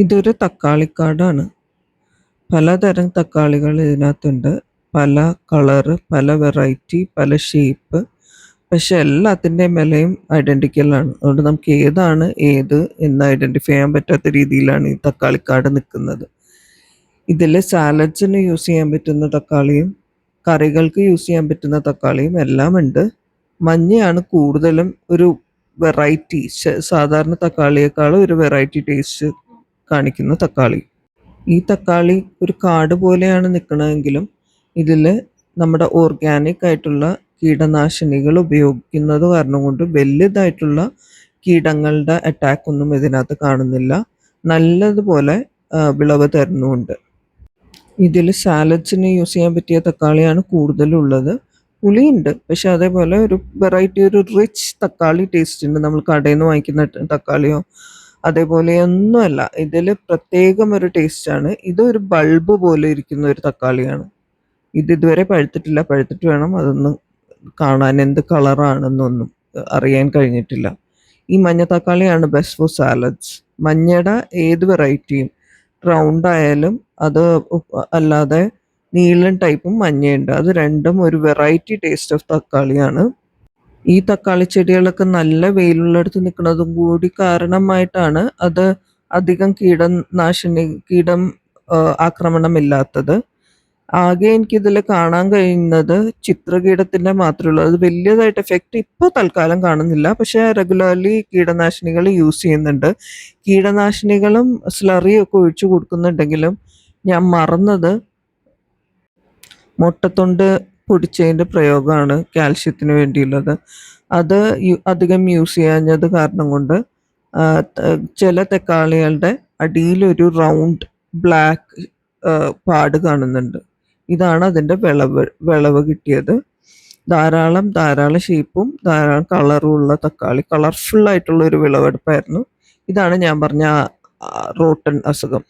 ഇതൊരു തക്കാളിക്കാടാണ്. പലതരം തക്കാളികൾ ഇതിനകത്തുണ്ട്. പല കളറ്, പല വെറൈറ്റി, പല ഷേപ്പ്. പക്ഷെ എല്ലാത്തിൻ്റെയും വിലയും ഐഡൻറ്റിക്കലാണ്. അതുകൊണ്ട് നമുക്ക് ഏതാണ് ഏത് എന്ന് ഐഡൻറ്റിഫൈ ചെയ്യാൻ പറ്റാത്ത രീതിയിലാണ് ഈ തക്കാളിക്കാട് നിൽക്കുന്നത്. ഇതിൽ സാലഡ്സിന് യൂസ് ചെയ്യാൻ പറ്റുന്ന തക്കാളിയും കറികൾക്ക് യൂസ് ചെയ്യാൻ പറ്റുന്ന തക്കാളിയും എല്ലാം ഉണ്ട്. മഞ്ഞയാണ് കൂടുതലും ഒരു വെറൈറ്റി, സാധാരണ തക്കാളിയേക്കാളും ഒരു വെറൈറ്റി ടേസ്റ്റ് കാണിക്കുന്ന തക്കാളി. ഈ തക്കാളി ഒരു കാട് പോലെയാണ് നിൽക്കണമെങ്കിലും ഇതിൽ നമ്മുടെ ഓർഗാനിക് ആയിട്ടുള്ള കീടനാശിനികൾ ഉപയോഗിക്കുന്നത് കാരണം കൊണ്ട് വലിയതായിട്ടുള്ള കീടങ്ങളുടെ അറ്റാക്ക് ഒന്നും ഇതിനകത്ത് കാണുന്നില്ല. നല്ലതുപോലെ വിളവ് തരുന്നുമുണ്ട്. ഇതിൽ സാലഡ്സിന് യൂസ് ചെയ്യാൻ പറ്റിയ തക്കാളിയാണ് കൂടുതലുള്ളത്. പുളിയുണ്ട്, പക്ഷെ അതേപോലെ ഒരു വെറൈറ്റി, ഒരു റിച്ച് തക്കാളി ടേസ്റ്റ് ഉണ്ട്. നമ്മൾ കടയിൽ നിന്ന് വാങ്ങിക്കുന്ന തക്കാളിയോ അതേപോലെയൊന്നുമല്ല. ഇതിൽ പ്രത്യേകം ഒരു ടേസ്റ്റാണ്. ഇതൊരു ബൾബ് പോലെ ഇരിക്കുന്ന ഒരു തക്കാളിയാണ്. ഇതുവരെ പഴുത്തിട്ടില്ല. പഴുത്തിട്ട് വേണം അതൊന്ന് കാണാൻ, എന്ത് കളറാണെന്നൊന്നും അറിയാൻ കഴിഞ്ഞിട്ടില്ല. ഈ മഞ്ഞ തക്കാളിയാണ് ബെസ്റ്റ് ഫോർ സാലഡ്സ്. മഞ്ഞയുടെ ഏത് വെറൈറ്റിയും, റൗണ്ട് ആയാലും അത് അല്ലാതെ നീളൻ ടൈപ്പും മഞ്ഞയുണ്ട്. അത് രണ്ടും ഒരു വെറൈറ്റി ടേസ്റ്റ് ഓഫ് തക്കാളിയാണ്. ഈ തക്കാളി ചെടികളൊക്കെ നല്ല വെയിലുള്ളിടത്ത് നിൽക്കുന്നതും കൂടി കാരണമായിട്ടാണ് അത് അധികം കീടം ആക്രമണമില്ലാത്തത്. ആകെ എനിക്കിതിൽ കാണാൻ കഴിയുന്നത് ചിത്രകീടത്തിൻ്റെ മാത്രമേ ഉള്ളൂ. അത് വലിയതായിട്ട് എഫക്റ്റ് ഇപ്പോൾ തൽക്കാലം കാണുന്നില്ല. പക്ഷേ റെഗുലർലി കീടനാശിനികൾ യൂസ് ചെയ്യുന്നുണ്ട്. കീടനാശിനികളും സ്ലറിയും ഒക്കെ ഒഴിച്ചു കൊടുക്കുന്നുണ്ടെങ്കിലും ഞാൻ മറന്നത് മുട്ടത്തൊണ്ട് പൊടിച്ചതിൻ്റെ പ്രയോഗമാണ് കാൽഷ്യത്തിന് വേണ്ടിയുള്ളത്. അത് അധികം യൂസ് ചെയ്യാഞ്ഞത് കാരണം കൊണ്ട് ചില തക്കാളികളുടെ അടിയിലൊരു റൗണ്ട് ബ്ലാക്ക് പാട് കാണുന്നുണ്ട്. ഇതാണ് അതിൻ്റെ വിളവ് കിട്ടിയത്. ധാരാളം ഷേപ്പും ധാരാളം കളറും ഉള്ള തക്കാളി, കളർഫുള്ളായിട്ടുള്ള ഒരു വിളവെടുപ്പായിരുന്നു. ഇതാണ് ഞാൻ പറഞ്ഞ റോട്ടൻ അസുഖം.